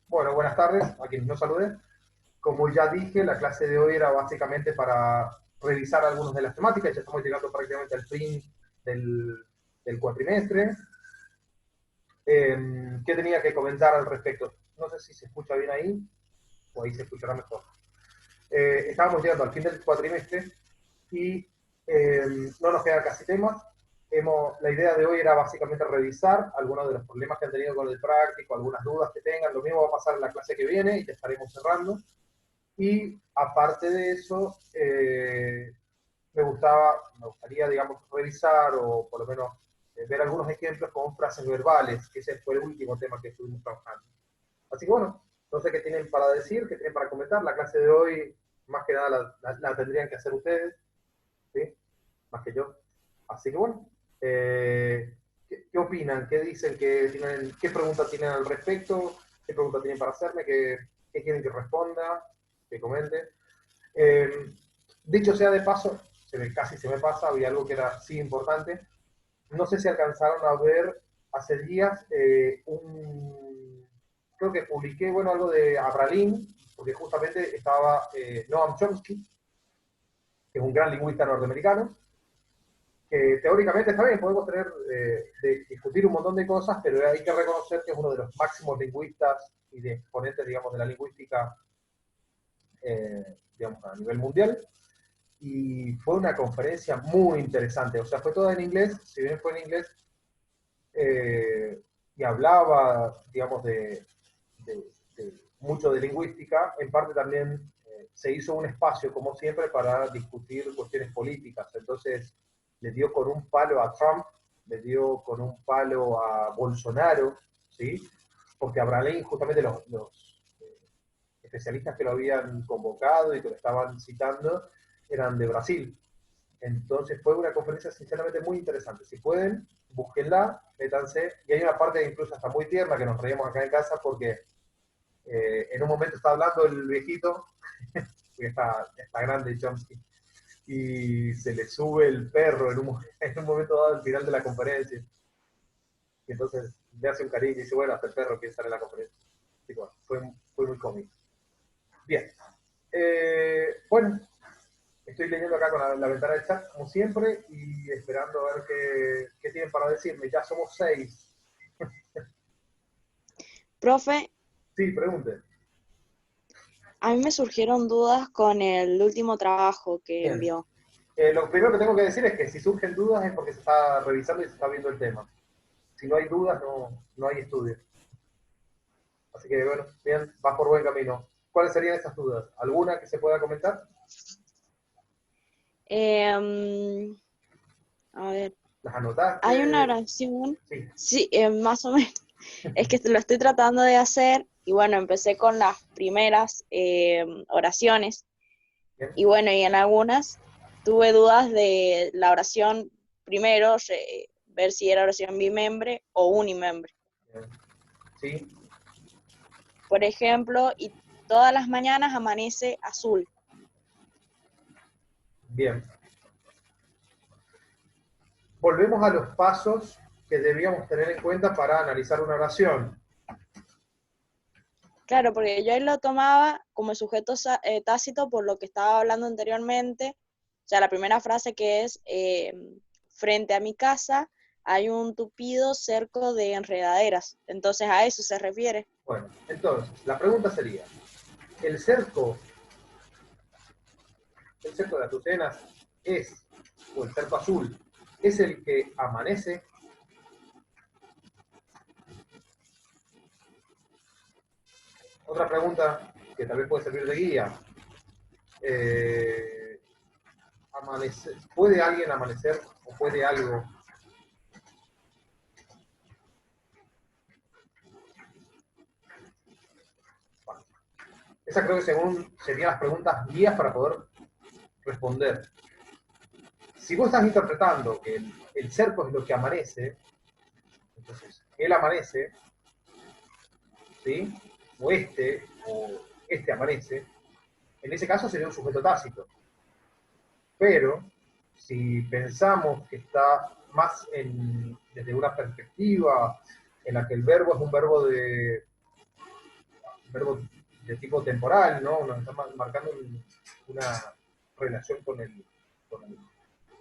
Bueno, buenas tardes a quienes nos saluden. Como ya dije, la clase de hoy era básicamente para revisar algunas de las temáticas. Ya estamos llegando prácticamente al fin del, del cuatrimestre. ¿Qué tenía que comentar al respecto? No sé si se escucha bien ahí o ahí se escuchará mejor. Estábamos llegando al fin del cuatrimestre y no nos quedan casi temas. La idea de hoy era básicamente revisar algunos de los problemas que han tenido con el práctico, algunas dudas que tengan. Lo mismo va a pasar en la clase que viene y te estaremos cerrando. Y aparte de eso, me gustaría, digamos, revisar o por lo menos ver algunos ejemplos con frases verbales, que ese fue el último tema que estuvimos trabajando. Así que bueno, no sé qué tienen para decir, qué tienen para comentar. La clase de hoy, más que nada, la tendrían que hacer ustedes, ¿sí? Más que yo. Así que bueno, ¿qué opinan? ¿Qué dicen? ¿Qué preguntas tienen al respecto? ¿Qué preguntas tienen para hacerme? ¿Qué quieren que responda? Que comente. Eh, Dicho sea de paso, casi se me pasa, había algo que era sí importante. No sé si alcanzaron a ver hace días creo que publiqué, bueno, algo de Abralin, porque justamente estaba Noam Chomsky, que es un gran lingüista norteamericano, que teóricamente está bien, podemos discutir un montón de cosas, pero hay que reconocer que es uno de los máximos lingüistas y de exponentes, digamos, de la lingüística, digamos, a nivel mundial. Y fue una conferencia muy interesante, o sea, fue toda en inglés, si bien fue en inglés, y hablaba, digamos, de, de mucho de lingüística, en parte también se hizo un espacio, como siempre, para discutir cuestiones políticas. Entonces, le dio con un palo a Trump, le dio con un palo a Bolsonaro, ¿sí? Porque Abraham, justamente los especialistas que lo habían convocado y que lo estaban citando, eran de Brasil. Entonces fue una conferencia sinceramente muy interesante. Si pueden, búsquenla, métanse. Y hay una parte incluso hasta muy tierna que nos reímos acá en casa porque en un momento está hablando el viejito, que está grande Chomsky, y se le sube el perro en un momento dado al final de la conferencia. Y entonces le hace un cariño y dice, bueno, hasta el perro quiere estar en la conferencia. Así que bueno, fue muy cómico. Bien. Bueno, estoy leyendo acá con la ventana del chat, como siempre, y esperando a ver qué tienen para decirme. Ya somos 6. Profe, Sí, pregunte. a mí me surgieron dudas con el último trabajo que Bien. envió. Lo primero que tengo que decir es que si surgen dudas es porque se está revisando y se está viendo el tema. Si no hay dudas, no hay estudio. Así que bueno, bien, vas por buen camino. ¿Cuáles serían esas dudas? ¿Alguna que se pueda comentar? Em, a ver, ¿Las hay una anotaste? oración, Sí. sí, más o menos, es que lo estoy tratando de hacer y bueno, empecé con las primeras oraciones Bien. y bueno, y en algunas tuve dudas de la oración primero, ver si era oración bimembre o unimembre. Bien. Sí. Por ejemplo, y todas las mañanas amanece azul. Bien. Volvemos a los pasos que debíamos tener en cuenta para analizar una oración. Claro, porque yo ahí lo tomaba como sujeto tácito por lo que estaba hablando anteriormente. O sea, la primera frase que es, frente a mi casa hay un tupido cerco de enredaderas. Entonces a eso se refiere. Bueno, entonces, la pregunta sería, ¿el cerco, el cerco de Azucenas es, o el cerco azul, es el que amanece? Otra pregunta que tal vez puede servir de guía. Eh, ¿Puede alguien amanecer o puede algo? Bueno, esa creo que serían las preguntas guías para poder responder. Si vos estás interpretando que el cerco es lo que amanece, entonces él amanece, ¿sí? O este amanece, en ese caso sería un sujeto tácito. Pero si pensamos que está más desde una perspectiva en la que el verbo es un verbo verbo de tipo temporal, ¿no? Nos está marcando una relación con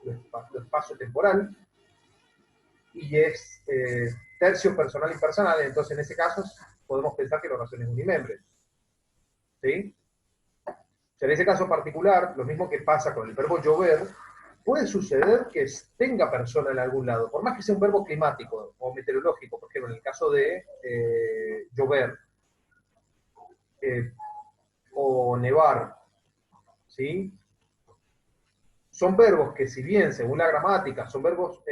lo espacio-temporal, y es tercio personal impersonal, entonces en ese caso podemos pensar que la oración es unimembre. ¿Sí? O sea, en ese caso particular, lo mismo que pasa con el verbo llover, puede suceder que tenga persona en algún lado, por más que sea un verbo climático o meteorológico, por ejemplo, en el caso de llover o nevar, ¿sí? Son verbos que, si bien según la gramática son verbos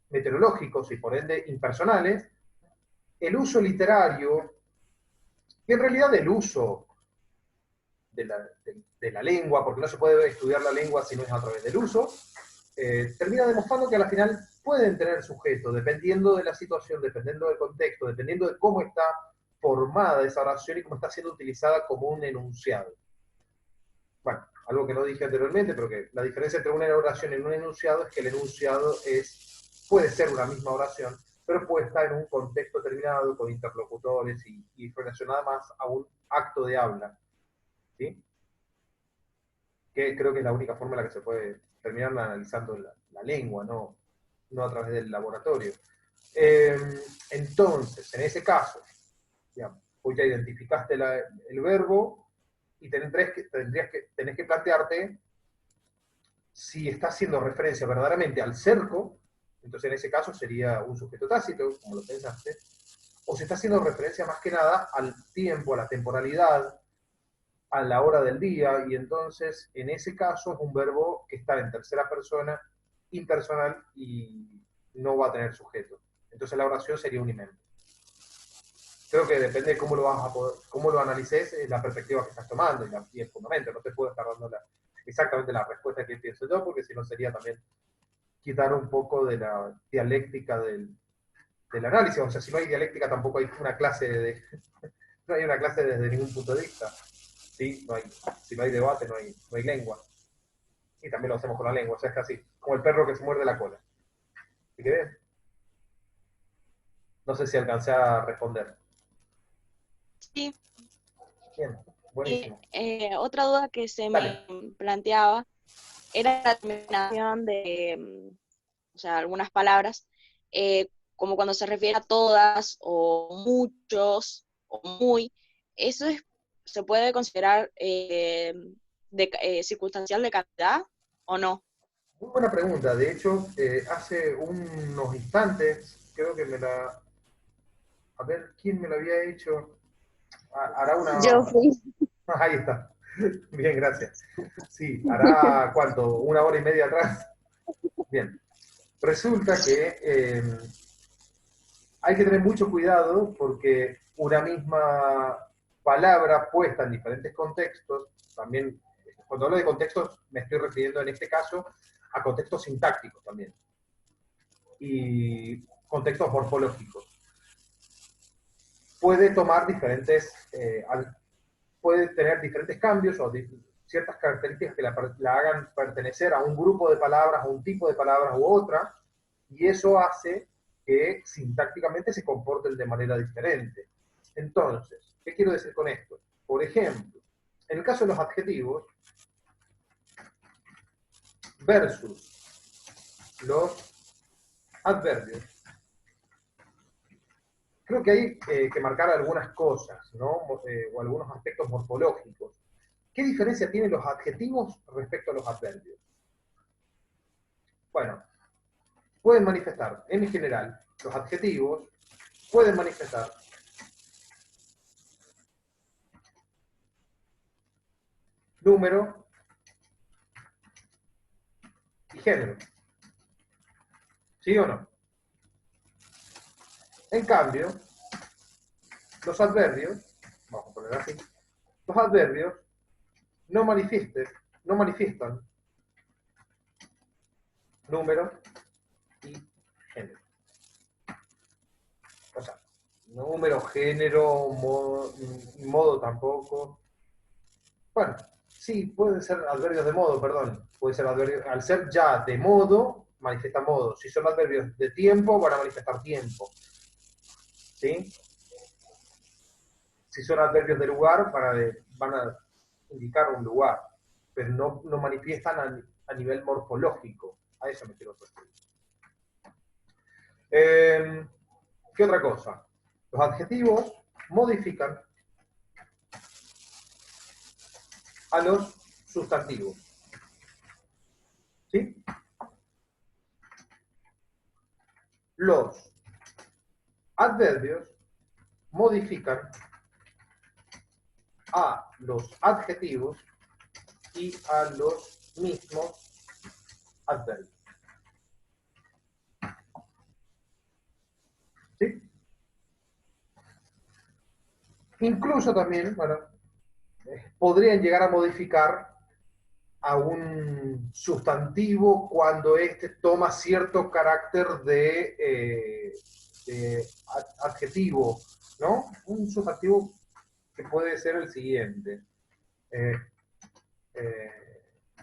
meteorológicos y por ende impersonales, el uso literario, y en realidad el uso de la lengua, porque no se puede estudiar la lengua si no es a través del uso, termina demostrando que a la final pueden tener sujeto, dependiendo de la situación, dependiendo del contexto, dependiendo de cómo está formada esa oración y cómo está siendo utilizada como un enunciado. Bueno, algo que no dije anteriormente, pero que la diferencia entre una oración y un enunciado es que el enunciado puede ser una misma oración, pero puede estar en un contexto determinado, con interlocutores y relacionada más a un acto de habla, ¿sí? Que creo que es la única forma en la que se puede terminar analizando la lengua, no a través del laboratorio. Entonces, en ese caso, digamos, vos ya identificaste el verbo y tenés que plantearte si está haciendo referencia verdaderamente al cerco, entonces en ese caso sería un sujeto tácito, como lo pensaste, o si está haciendo referencia más que nada al tiempo, a la temporalidad, a la hora del día, y entonces en ese caso es un verbo que está en tercera persona, impersonal, y no va a tener sujeto. Entonces la oración sería unimembre. Creo que depende de cómo lo vas a poder, cómo lo analices, la perspectiva que estás tomando y el fundamento. No te puedo estar dando exactamente la respuesta que pienso yo, porque si no sería también quitar un poco de la dialéctica del análisis. O sea, si no hay dialéctica tampoco hay una clase no hay una clase desde ningún punto de vista. ¿Sí? Si no hay debate, no hay lengua. Y también lo hacemos con la lengua, o sea, es casi como el perro que se muerde la cola. ¿Sí que ves? No sé si alcancé a responder. Sí. Bien, Y buenísimo. otra duda que se Dale. me planteaba era la terminación de, o sea, algunas palabras, como cuando se refiere a todas o muchos o muy, ¿eso se puede considerar circunstancial de cantidad o no? Muy buena pregunta. De hecho, hace unos instantes, creo que a ver, ¿quién me la había hecho? Hará Yo una... fui. Ahí está. Bien, gracias. Sí, hará, ¿cuánto? ¿Una hora y media atrás? Bien. Resulta que hay que tener mucho cuidado porque una misma palabra puesta en diferentes contextos, también, cuando hablo de contextos, me estoy refiriendo en este caso a contextos sintácticos también, y contextos morfológicos. Puede tomar puede tener diferentes cambios o ciertas características que la hagan pertenecer a un grupo de palabras, a un tipo de palabras u otra, y eso hace que sintácticamente se comporten de manera diferente. Entonces, ¿qué quiero decir con esto? Por ejemplo, en el caso de los adjetivos versus los adverbios, creo que hay que marcar algunas cosas, ¿no? O algunos aspectos morfológicos. ¿Qué diferencia tienen los adjetivos respecto a los adverbios? Bueno, pueden manifestar, en general, los adjetivos pueden manifestar número y género. ¿Sí o no? En cambio, los adverbios, vamos a poner así, los adverbios no manifiestan número y género. O sea, número, género, modo tampoco. Bueno, sí, pueden ser adverbios de modo, perdón. Puede ser adverbios, al ser ya de modo, manifiesta modo. Si son adverbios de tiempo, van a manifestar tiempo. ¿Sí? si son adverbios de lugar, van a indicar un lugar, pero no manifiestan a nivel morfológico. A eso me quiero referir. ¿Qué otra cosa? Los adjetivos modifican a los sustantivos. ¿Sí? Los adverbios modifican a los adjetivos y a los mismos adverbios. ¿Sí? Incluso también, bueno, podrían llegar a modificar a un sustantivo cuando éste toma cierto carácter de adjetivo, ¿no? Un sustantivo que puede ser el siguiente.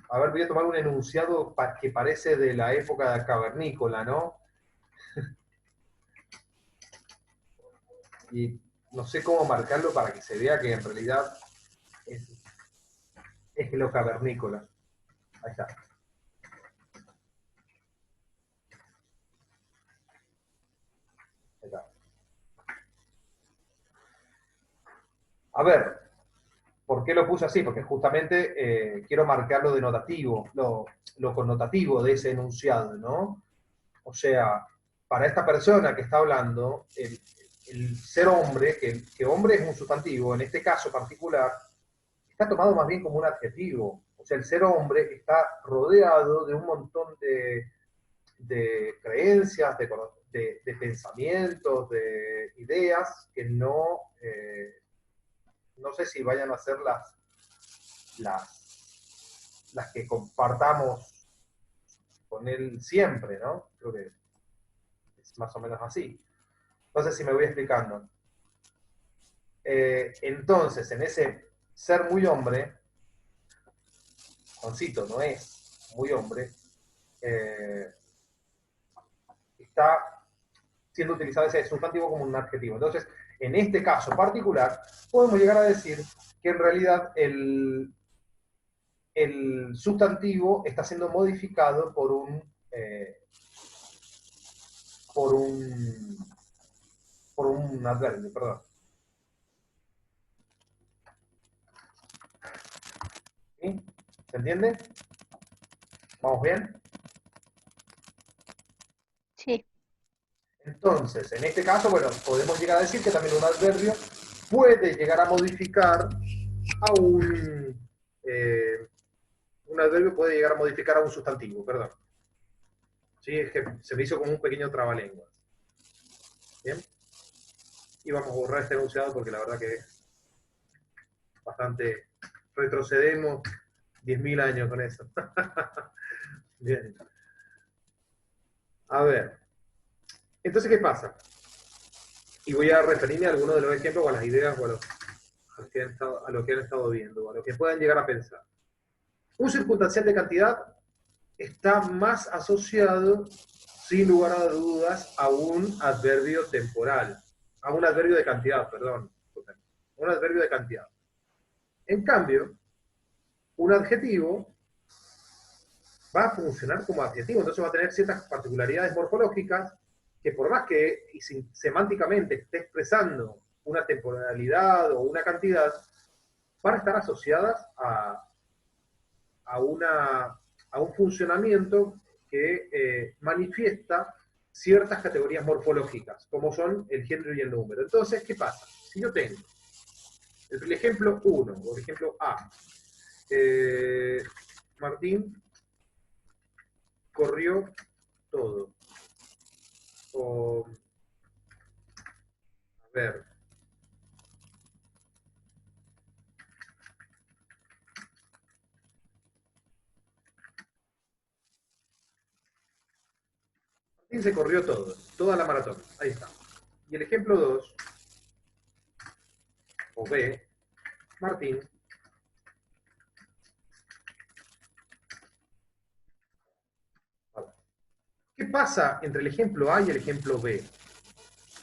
A ver, voy a tomar un enunciado que parece de la época cavernícola, ¿no? Y no sé cómo marcarlo para que se vea que en realidad es lo cavernícola. Ahí está. Ahí está. A ver, ¿por qué lo puse así? Porque justamente quiero marcar lo denotativo, lo connotativo de ese enunciado, ¿no? O sea, para esta persona que está hablando, el ser hombre, que hombre es un sustantivo, en este caso particular, está tomado más bien como un adjetivo. O sea, el ser hombre está rodeado de un montón de creencias, de pensamientos, de ideas que no sé si vayan a ser las que compartamos con él siempre, ¿no? Creo que es más o menos así. No sé si me voy explicando. Entonces, en ese ser muy hombre, Juancito no es muy hombre, está siendo utilizado ese sustantivo como un adjetivo. Entonces, en este caso particular, podemos llegar a decir que en realidad el sustantivo está siendo modificado por un adverbio, perdón. ¿Sí? ¿Se entiende? ¿Vamos bien? Sí. Entonces, en este caso, bueno, podemos llegar a decir que también un adverbio puede llegar a modificar a un adverbio puede llegar a modificar a un sustantivo, perdón. Sí, es que se me hizo como un pequeño trabalenguas. Bien. Y vamos a borrar este enunciado porque la verdad que es bastante... Retrocedemos 10.000 años con eso. Bien. A ver. Entonces, ¿qué pasa? Y voy a referirme a algunos de los ejemplos o a las ideas o a lo que han estado viendo, o a lo que puedan llegar a pensar. Un circunstancial de cantidad está más asociado, sin lugar a dudas, a un adverbio temporal, a un adverbio de cantidad, perdón, un adverbio de cantidad. En cambio, un adjetivo va a funcionar como adjetivo, entonces va a tener ciertas particularidades morfológicas que por más que semánticamente esté expresando una temporalidad o una cantidad, van a estar asociadas a un funcionamiento que manifiesta ciertas categorías morfológicas, como son el género y el número. Entonces, ¿qué pasa? Si yo tengo el ejemplo 1, o el ejemplo A, Martín corrió todo. O, a ver, Martín se corrió todo, toda la maratón. Ahí está. Y el ejemplo 2, o B, Martín ¿qué pasa entre el ejemplo A y el ejemplo B?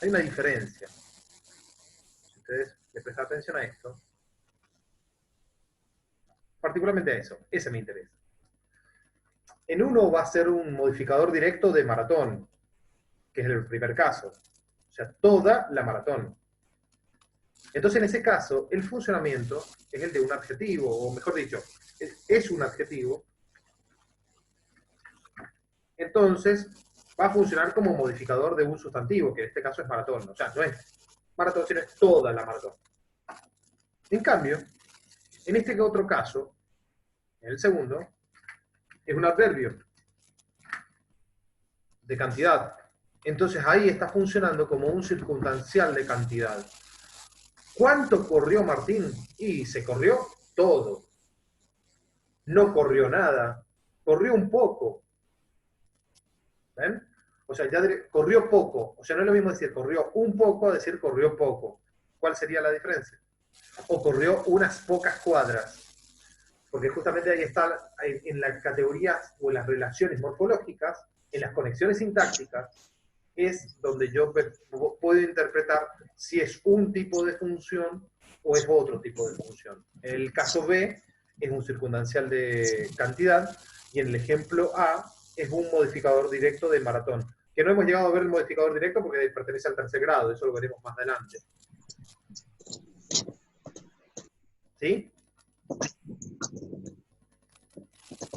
Hay una diferencia. Si ustedes de prestar atención a esto, particularmente a eso, ese me interesa. En uno va a ser un modificador directo de maratón, que es el primer caso, o sea, toda la maratón. Entonces, en ese caso, el funcionamiento es el de un adjetivo, o mejor dicho, es un adjetivo. Entonces, va a funcionar como modificador de un sustantivo, que en este caso es maratón. O sea, no es maratón, sino es toda la maratón. En cambio, en este otro caso, en el segundo, es un adverbio de cantidad. Entonces, ahí está funcionando como un circunstancial de cantidad. ¿Cuánto corrió Martín? Y se corrió todo. No corrió nada. Corrió un poco. ¿Ven? O sea, ya corrió poco. O sea, no es lo mismo decir corrió un poco a decir corrió poco. ¿Cuál sería la diferencia? O corrió unas pocas cuadras. Porque justamente ahí está, en las categorías o en las relaciones morfológicas, en las conexiones sintácticas, es donde yo puedo interpretar si es un tipo de función o es otro tipo de función. En el caso B es un circunstancial de cantidad y en el ejemplo A es un modificador directo de maratón. Que no hemos llegado a ver el modificador directo porque pertenece al tercer grado, eso lo veremos más adelante. ¿Sí?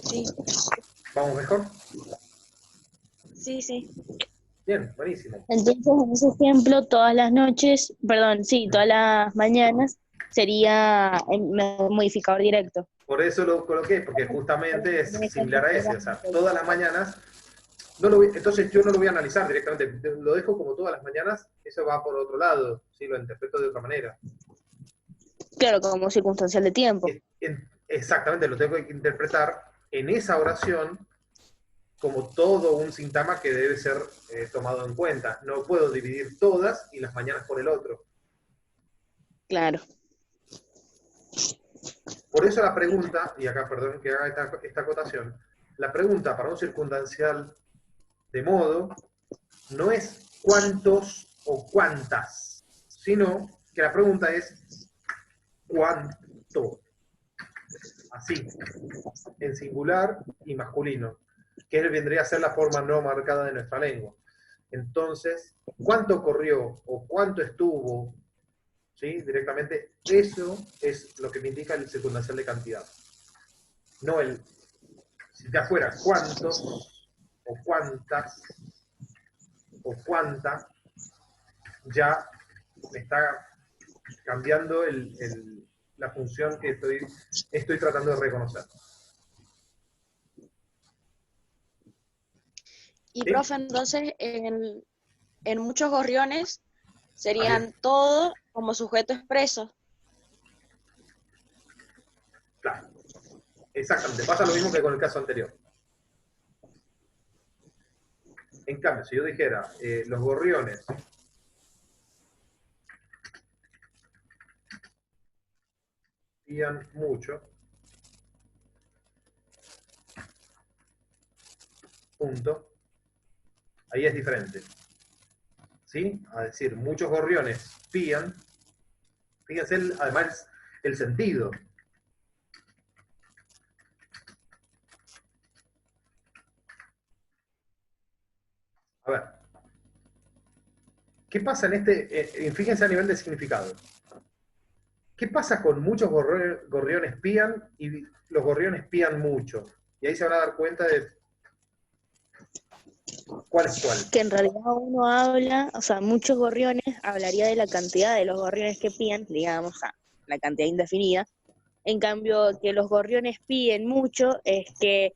Sí, ¿Vamos mejor? sí, sí. Bien, buenísimo. Entonces, en ese ejemplo, todas las noches, perdón, sí, todas las mañanas sería modificador directo. Por eso lo coloqué, porque justamente es similar a ese. O sea, todas las mañanas, no lo entonces yo no lo voy a analizar directamente, lo dejo como todas las mañanas, eso va por otro lado, ¿sí? Lo interpreto de otra manera. Claro, como circunstancial de tiempo. Exactamente, lo tengo que interpretar en esa oración como todo un sintagma que debe ser tomado en cuenta. No puedo dividir todas y las mañanas por el otro. Claro. Por eso la pregunta, y acá perdón que haga esta acotación, la pregunta para un circunstancial de modo no es cuántos o cuántas, sino que la pregunta es cuánto. Así, en singular y masculino, que vendría a ser la forma no marcada de nuestra lengua. Entonces, ¿cuánto corrió o cuánto estuvo? ¿Sí? Directamente, eso es lo que me indica el circunstancial de cantidad. No el, si ya fuera cuántos o cuántas o cuánta, ya me está cambiando la función que estoy tratando de reconocer. Y ¿Sí? profe, entonces, en muchos gorriones serían todo como sujeto expreso. Claro, exactamente. Pasa lo mismo que con el caso anterior. En cambio, si yo dijera los gorriones pían mucho, punto, ahí es diferente. ¿Sí? A decir, muchos gorriones pían, fíjense además el sentido. A ver, ¿qué pasa en fíjense a nivel de significado? ¿Qué pasa con muchos gorriones pían y los gorriones pían mucho? Y ahí se van a dar cuenta de cuál es cuál. Que en realidad uno habla, o sea, muchos gorriones, hablaría de la cantidad de los gorriones que pían, digamos, la cantidad indefinida. En cambio, que los gorriones píen mucho es que,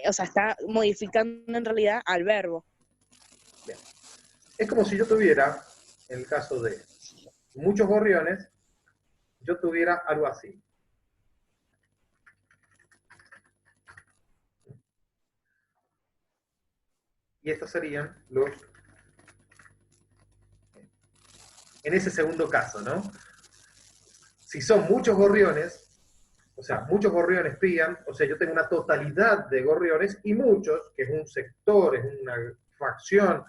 o sea, está modificando en realidad al verbo. Bien. Es como si yo tuviera, en el caso de muchos gorriones, yo tuviera algo así. Y estos serían los... En ese segundo caso, ¿no? Si son muchos gorriones, o sea, muchos gorriones pían, o sea, yo tengo una totalidad de gorriones y muchos, que es un sector, es una fracción,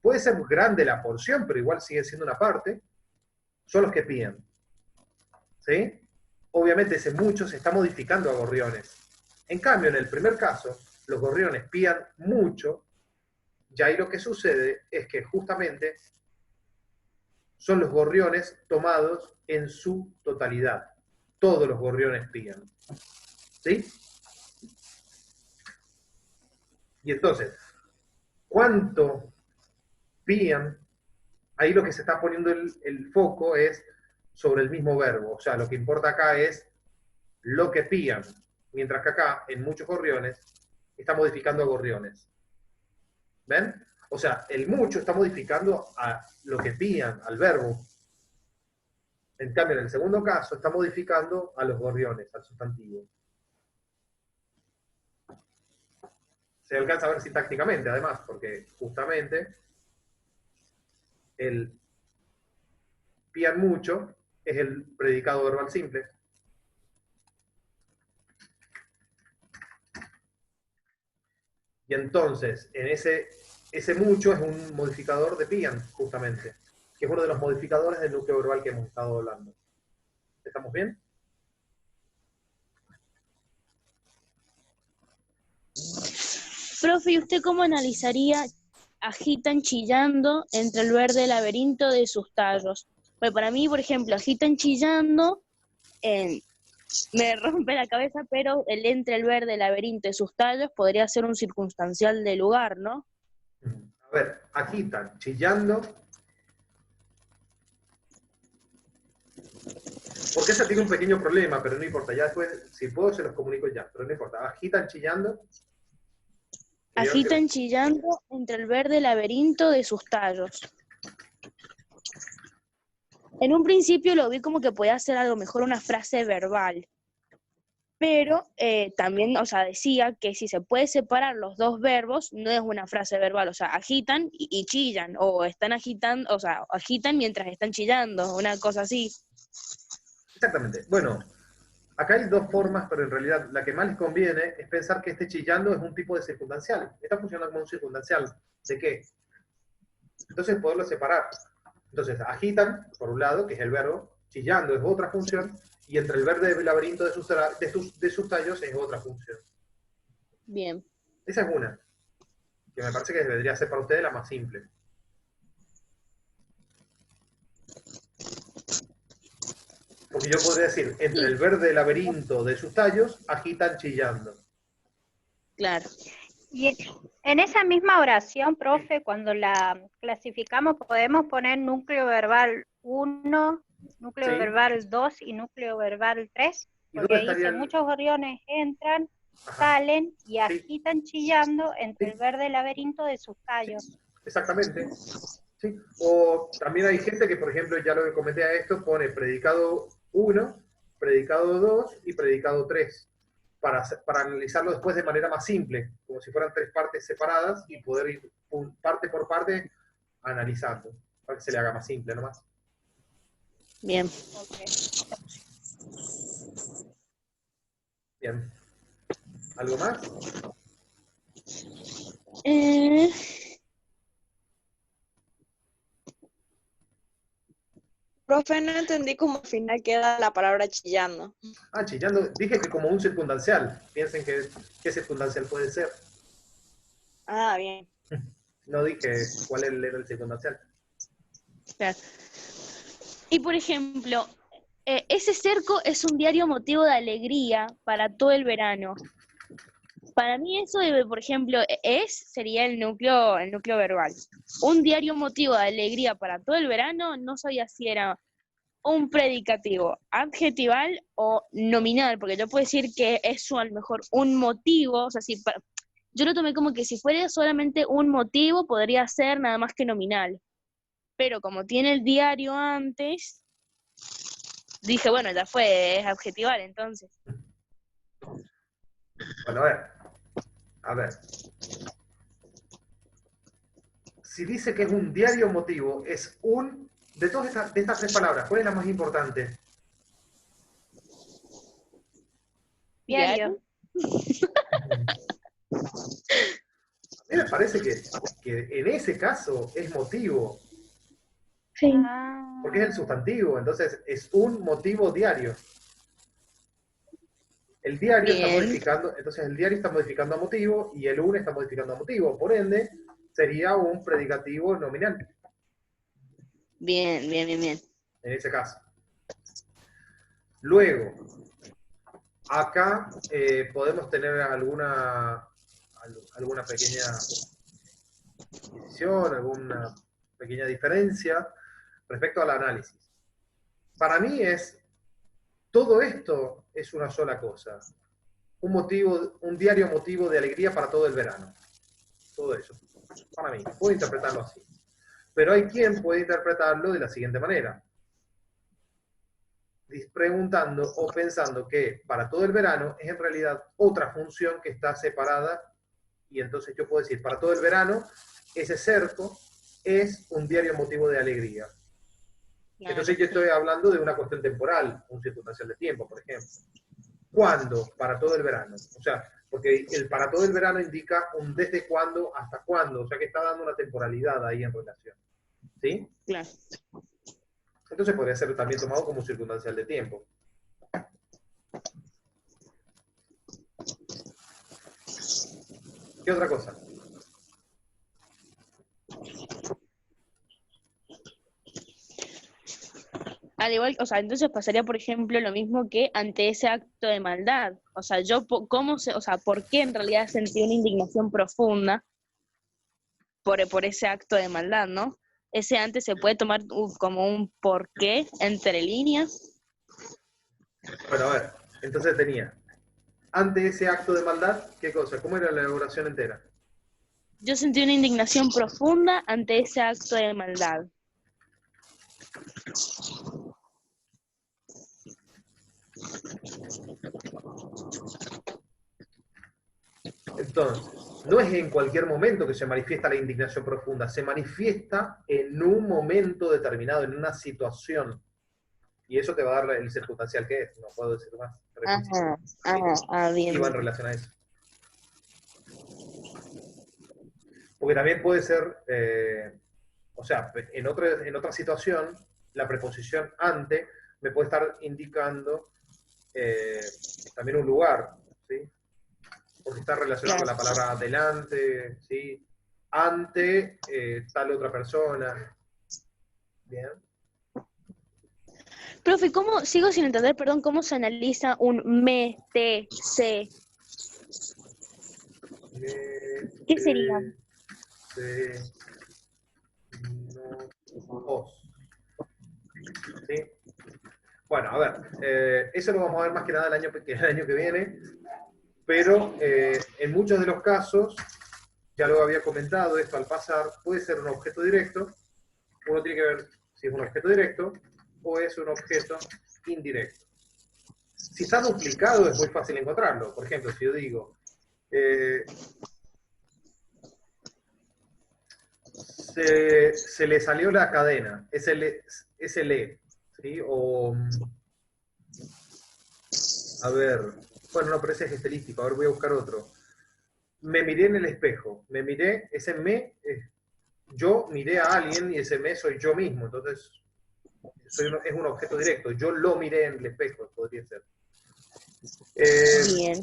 puede ser grande la porción, pero igual sigue siendo una parte, son los que pían. ¿Sí? Obviamente ese mucho se está modificando a gorriones. En cambio, en el primer caso, los gorriones pían mucho, y ahí lo que sucede es que justamente son los gorriones tomados en su totalidad. Todos los gorriones pían. ¿Sí? Y entonces, ¿cuánto pían? Ahí lo que se está poniendo el foco es sobre el mismo verbo. O sea, lo que importa acá es lo que pían. Mientras que acá, en muchos gorriones, está modificando a gorriones. ¿Ven? O sea, el mucho está modificando a lo que pían, al verbo. En cambio, en el segundo caso, está modificando a los gorriones, al sustantivo. Se alcanza a ver sintácticamente, además, porque justamente el pían mucho es el predicado verbal simple. Y entonces, en ese mucho es un modificador de pían, justamente, que es uno de los modificadores del núcleo verbal que hemos estado hablando. ¿Estamos bien? Profe, ¿y usted cómo analizaría agitan chillando entre el verde laberinto de sus tallos? Pues para mí, por ejemplo, agitan chillando, me rompe la cabeza, pero el entre el verde laberinto de sus tallos podría ser un circunstancial de lugar, ¿no? A ver, agitan, chillando. Porque esa tiene un pequeño problema, pero no importa. Ya después, si puedo, se los comunico ya, pero no importa. Agitan, chillando. Agitan chillando entre el verde laberinto de sus tallos. En un principio lo vi como que podía ser a lo mejor una frase verbal, pero también, o sea, decía que si se puede separar los dos verbos, no es una frase verbal, o sea, agitan y chillan, o están agitando, o sea, agitan mientras están chillando, una cosa así. Exactamente. Bueno, acá hay dos formas, pero en realidad la que más les conviene es pensar que este chillando es un tipo de circunstancial. Está funcionando como un circunstancial. ¿De qué? Entonces poderlo separar. Entonces agitan, por un lado, que es el verbo, chillando es otra función, y entre el verde del laberinto de sus tallos es otra función. Bien. Esa es una, que me parece que debería ser para ustedes la más simple. Porque yo podría decir, entre el verde laberinto de sus tallos, agitan chillando. Claro. Y en esa misma oración, profe, cuando la clasificamos, podemos poner núcleo verbal 1, núcleo Sí. verbal 2 y núcleo verbal 3, ¿Y porque dónde dice, estaría el...? muchos gorriones entran, Ajá. salen y Sí. agitan chillando entre Sí. el verde laberinto de sus tallos. Exactamente. ¿Sí? O también hay gente que, por ejemplo, ya lo que comenté a esto, pone predicado 1, predicado 2 y predicado 3, para analizarlo después de manera más simple, como si fueran tres partes separadas y poder ir parte por parte analizando, para que se le haga más simple nomás. Bien. Okay. Bien. ¿Algo más? Profe, no entendí cómo al final queda la palabra chillando. Ah, chillando. Dije que como un circunstancial. Piensen que qué circunstancial puede ser. Ah, bien. No dije cuál era el circunstancial. Claro. Y por ejemplo, ese cerco es un diario motivo de alegría para todo el verano. Para mí eso, por ejemplo, sería el núcleo verbal. Un diario motivo de alegría para todo el verano, no sabía si era un predicativo adjetival o nominal, porque yo puedo decir que eso a lo mejor un motivo, o sea, yo lo tomé como que si fuera solamente un motivo, podría ser nada más que nominal. Pero como tiene el diario antes, dije, bueno, ya fue, es adjetival entonces. Bueno, a ver. Si dice que es un diario motivo, es un... De todas estas tres palabras, ¿cuál es la más importante? Diario. A mí me parece que en ese caso es motivo. Sí. Porque es el sustantivo, entonces es un motivo diario. El diario está Bien. modificando, entonces el diario está modificando a motivo y el une está modificando a motivo. Por ende, sería un predicativo nominal Bien, bien, bien, bien. en ese caso. Luego, acá podemos tener alguna pequeña decisión, alguna pequeña diferencia respecto al análisis. Para mí todo esto es una sola cosa. Un diario motivo de alegría para todo el verano. Todo eso. Para mí. Puedo interpretarlo así. Pero hay quien puede interpretarlo de la siguiente manera. Preguntando o pensando que para todo el verano es en realidad otra función que está separada, y entonces yo puedo decir, para todo el verano, ese cerco es un diario motivo de alegría. Claro, Entonces yo estoy hablando de una cuestión temporal, un circunstancial de tiempo, por ejemplo. ¿Cuándo? Para todo el verano. O sea, porque el para todo el verano indica un desde cuándo hasta cuándo, o sea que está dando una temporalidad ahí en relación. ¿Sí? claro. Entonces podría ser también tomado como un circunstancial de tiempo. ¿Qué otra cosa? Al igual, o sea, entonces pasaría, por ejemplo, lo mismo que ante ese acto de maldad. O sea, o sea, ¿por qué en realidad sentí una indignación profunda por ese acto de maldad, ¿no? Ese antes se puede tomar como un porqué entre líneas. Bueno, a ver, entonces tenía, ante ese acto de maldad, ¿qué cosa? ¿Cómo era la oración entera? Yo sentí una indignación profunda ante ese acto de maldad. Entonces, no es en cualquier momento que se manifiesta la indignación profunda, se manifiesta en un momento determinado, en una situación. Y eso te va a dar el circunstancial que es, no puedo decir más. Bien. Y va en relación a eso. Porque también puede ser, o sea, en otra situación, la preposición ante me puede estar indicando también un lugar, ¿sí? Porque está relacionado con la palabra adelante, ¿sí? Ante tal otra persona. Bien. Profe, ¿cómo, sigo sin entender, perdón, cómo se analiza un me, te, se? ¿Qué sería? Se, no, os. ¿Sí? Bueno, a ver, eso lo vamos a ver más que nada el año que viene, pero en muchos de los casos, ya lo había comentado esto al pasar, puede ser un objeto directo, uno tiene que ver si es un objeto directo o es un objeto indirecto. Si está duplicado es muy fácil encontrarlo. Por ejemplo, si yo digo, se le salió la cadena, es el E, ¿sí? O, a ver, bueno, no, pero ese es estilístico, a ver, voy a buscar otro. Me miré en el espejo, me miré, ese me, yo miré a alguien y ese me soy yo mismo, entonces es un objeto directo, yo lo miré en el espejo, podría ser. Bien.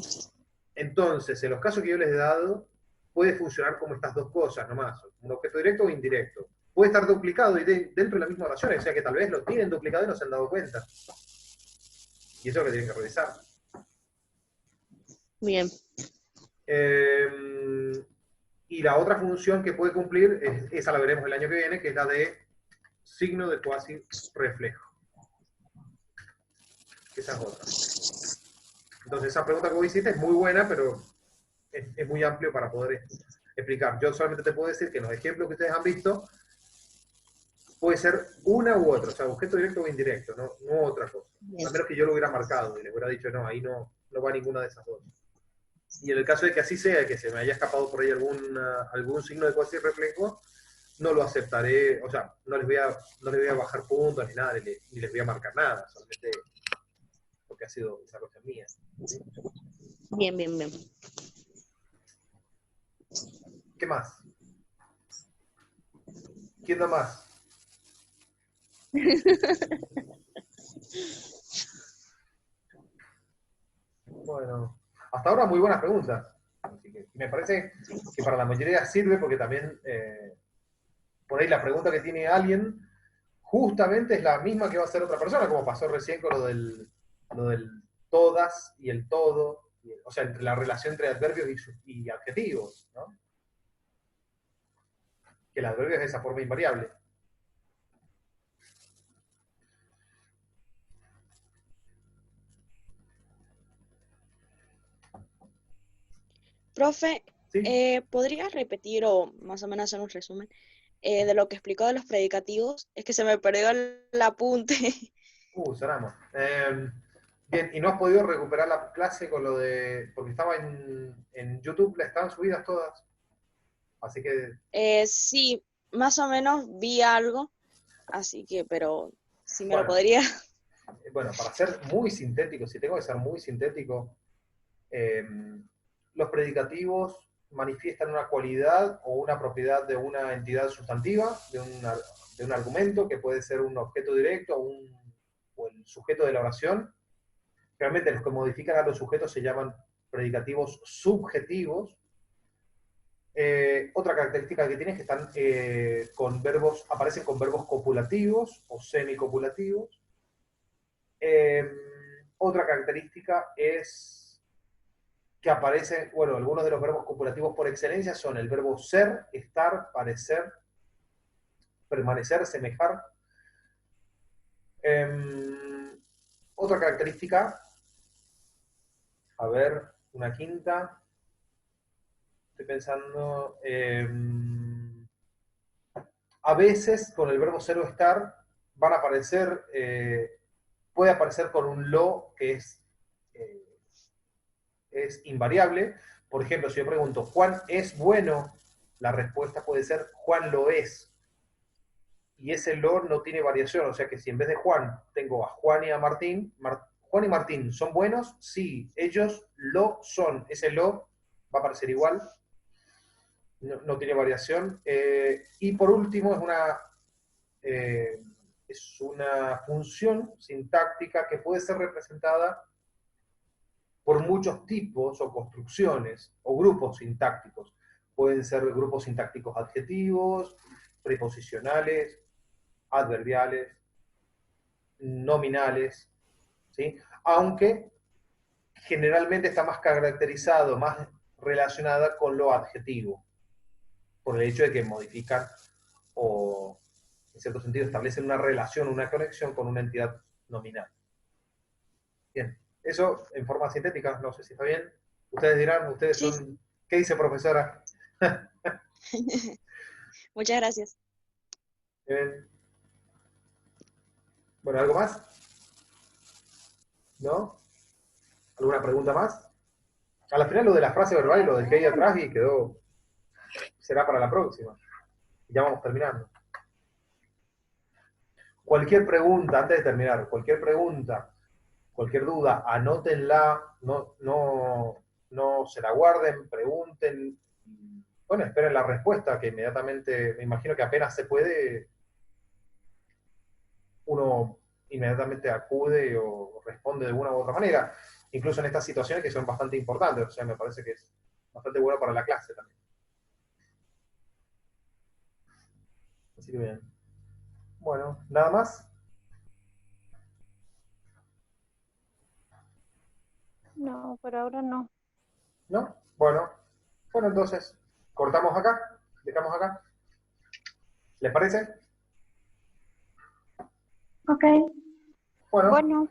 Entonces, en los casos que yo les he dado, puede funcionar como estas dos cosas nomás, un objeto directo o indirecto. Puede estar duplicado y dentro de la misma oración, o sea que tal vez lo tienen duplicado y no se han dado cuenta. Y eso es lo que tienen que revisar. Bien. Y la otra función que puede cumplir, esa la veremos el año que viene, que es la de signo de cuasi reflejo. Esa es otra. Entonces esa pregunta que vos hiciste es muy buena, pero es muy amplio para poder explicar. Yo solamente te puedo decir que en los ejemplos que ustedes han visto, puede ser una u otra, o sea, objeto directo o indirecto, no otra cosa. A menos que yo lo hubiera marcado y les hubiera dicho, no, ahí no va ninguna de esas dos. Y en el caso de que así sea, que se me haya escapado por ahí algún signo de cuasi reflejo, no lo aceptaré, o sea, no les voy a bajar puntos ni nada, ni les voy a marcar nada, solamente porque ha sido esa cosa mía. ¿Sí? Bien, bien, bien. ¿Qué más? ¿Quién da más? Bueno, hasta ahora muy buenas preguntas. Así que me parece que para la mayoría sirve porque también por ahí la pregunta que tiene alguien justamente es la misma que va a hacer otra persona, como pasó recién con lo del todas y el todo, o sea, entre la relación entre adverbios y adjetivos, ¿no? Que el adverbio es de esa forma invariable. Profe, ¿Sí? ¿podrías repetir o más o menos hacer un resumen de lo que explicó de los predicativos? Es que se me perdió el apunte. Sonamos. Bien, ¿y no has podido recuperar la clase con lo de...? Porque estaba en YouTube, estaban subidas todas. Así que, Sí, más o menos vi algo, así que, pero si me lo bueno, podría. para ser muy sintético, si tengo que ser muy sintético, eh, los predicativos manifiestan una cualidad o una propiedad de una entidad sustantiva, de un argumento, que puede ser un objeto directo o el sujeto de la oración. Realmente los que modifican a los sujetos se llaman predicativos subjetivos. Otra característica que tiene es que están aparecen con verbos copulativos o semicopulativos. Otra característica es que aparecen, bueno, algunos de los verbos copulativos por excelencia son el verbo ser, estar, parecer, permanecer, semejar. Otra característica, a ver, una quinta, estoy pensando, a veces con el verbo ser o estar van a aparecer, puede aparecer con un lo que es invariable. Por ejemplo, si yo pregunto, ¿Juan es bueno? La respuesta puede ser, Juan lo es. Y ese lo no tiene variación, o sea que si en vez de Juan tengo a Juan y a Martín, Juan y Martín ¿son buenos? Sí, ellos lo son. Ese lo va a aparecer igual, no tiene variación. Y por último es una función sintáctica que puede ser representada por muchos tipos o construcciones o grupos sintácticos. Pueden ser grupos sintácticos adjetivos, preposicionales, adverbiales, nominales, ¿sí? Aunque generalmente está más caracterizado, más relacionada con lo adjetivo, por el hecho de que modifican o, en cierto sentido, establecen una relación, una conexión con una entidad nominal. Bien, eso en forma sintética, no sé si está bien. Ustedes dirán, ustedes Sí, son... ¿Qué dice profesora? muchas gracias. Bien. Bueno, ¿algo más? ¿No? ¿Alguna pregunta más? A la final lo de la frase verbal y lo dejé ahí atrás y quedó... Será para la próxima. Ya vamos terminando. Cualquier pregunta, antes de terminar, cualquier pregunta, cualquier duda, anótenla, no se la guarden, pregunten, bueno, esperen la respuesta, que inmediatamente, me imagino que apenas se puede, uno inmediatamente acude o responde de una u otra manera, incluso en estas situaciones que son bastante importantes, o sea, me parece que es bastante bueno para la clase también. Así que bien. Bueno, nada más, No, por ahora no. ¿no? Bueno, entonces, cortamos acá, dejamos acá. ¿Les parece? Ok, Bueno, bueno,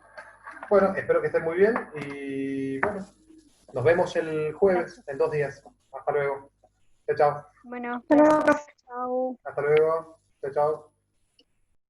bueno, espero que estén muy bien y bueno, nos vemos el jueves, gracias. en 2 días. Hasta luego. Chao, chao. Bueno, gracias. Chao. Hasta luego. Chao, chao.